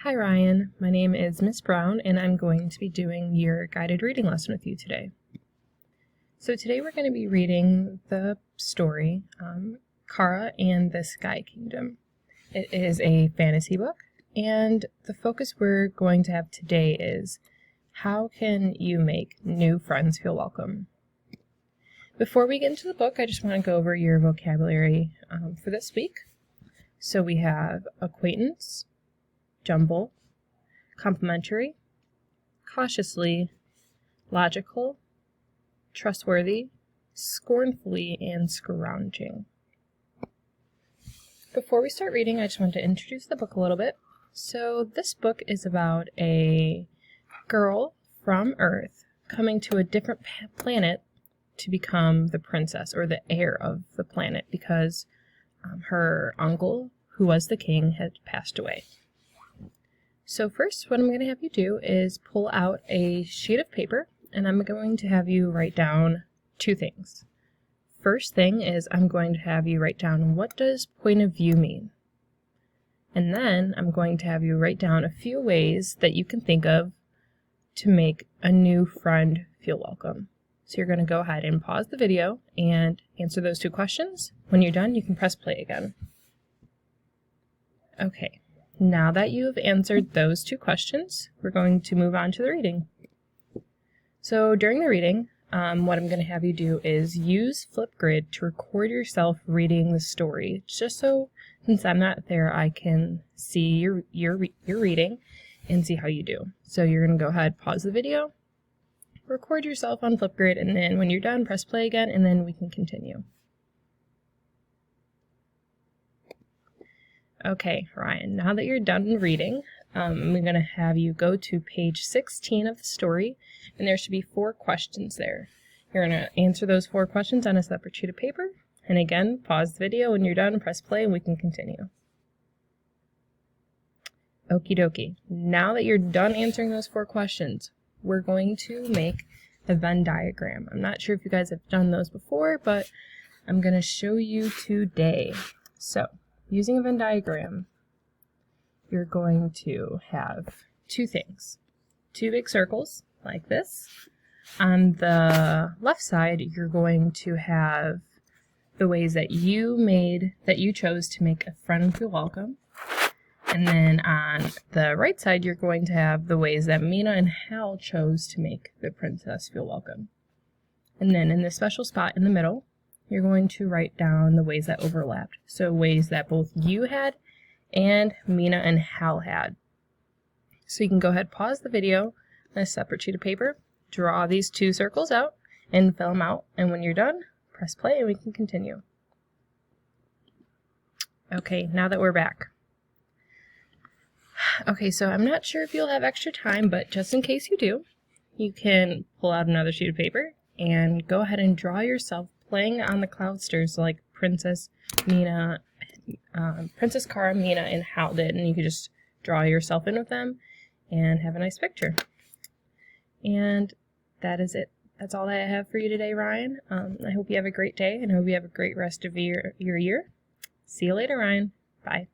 Hi Ryan, my name is Miss Brown and I'm going to be doing your guided reading lesson with you today. So today we're going to be reading the story, Cara and the Sky Kingdom. It is a fantasy book and the focus we're going to have today is how can you make new friends feel welcome? Before we get into the book, I just want to go over your vocabulary for this week. So we have acquaintance, jumble, complimentary, cautiously, logical, trustworthy, scornfully, and scrounging. Before we start reading, I just want to introduce the book a little bit. So this book is about a girl from Earth coming to a different planet to become the princess or the heir of the planet because her uncle, who was the king, had passed away. So first, what I'm going to have you do is pull out a sheet of paper, and I'm going to have you write down two things. First thing is I'm going to have you write down what does point of view mean? And then I'm going to have you write down a few ways that you can think of to make a new friend feel welcome. So you're going to go ahead and pause the video and answer those two questions. When you're done, you can press play again. Okay. Now that you've answered those two questions, we're going to move on to the reading. So during the reading, what I'm going to have you do is use Flipgrid to record yourself reading the story, just so since I'm not there, I can see your reading and see how you do. So you're going to go ahead, pause the video, record yourself on Flipgrid, and then when you're done, press play again, and then we can continue. Okay, Ryan, now that you're done reading, I'm going to have you go to page 16 of the story, and there should be 4 questions there. You're going to answer those 4 questions on a separate sheet of paper, and again, pause the video when you're done, press play, and we can continue. Okie dokie. Now that you're done answering those 4 questions, we're going to make a Venn diagram. I'm not sure if you guys have done those before, but I'm going to show you today. So, using a Venn diagram, you're going to have 2 things. 2 big circles, like this. On the left side, you're going to have the ways that you chose to make a friend feel welcome. And then on the right side, you're going to have the ways that Mina and Hal chose to make the princess feel welcome. And then in the special spot in the middle, you're going to write down the ways that overlapped. So ways that both you had and Mina and Hal had. So you can go ahead, pause the video on a separate sheet of paper, draw these 2 circles out, and fill them out. And when you're done, press play and we can continue. Okay, now that we're back. Okay, so I'm not sure if you'll have extra time, but just in case you do, you can pull out another sheet of paper and go ahead and draw yourself playing on the cloudsters like Princess Cara, Mina, and Hal did, and you could just draw yourself in with them and have a nice picture. And that is it. That's all that I have for you today, Ryan. I hope you have a great day, and I hope you have a great rest of your year. See you later, Ryan. Bye.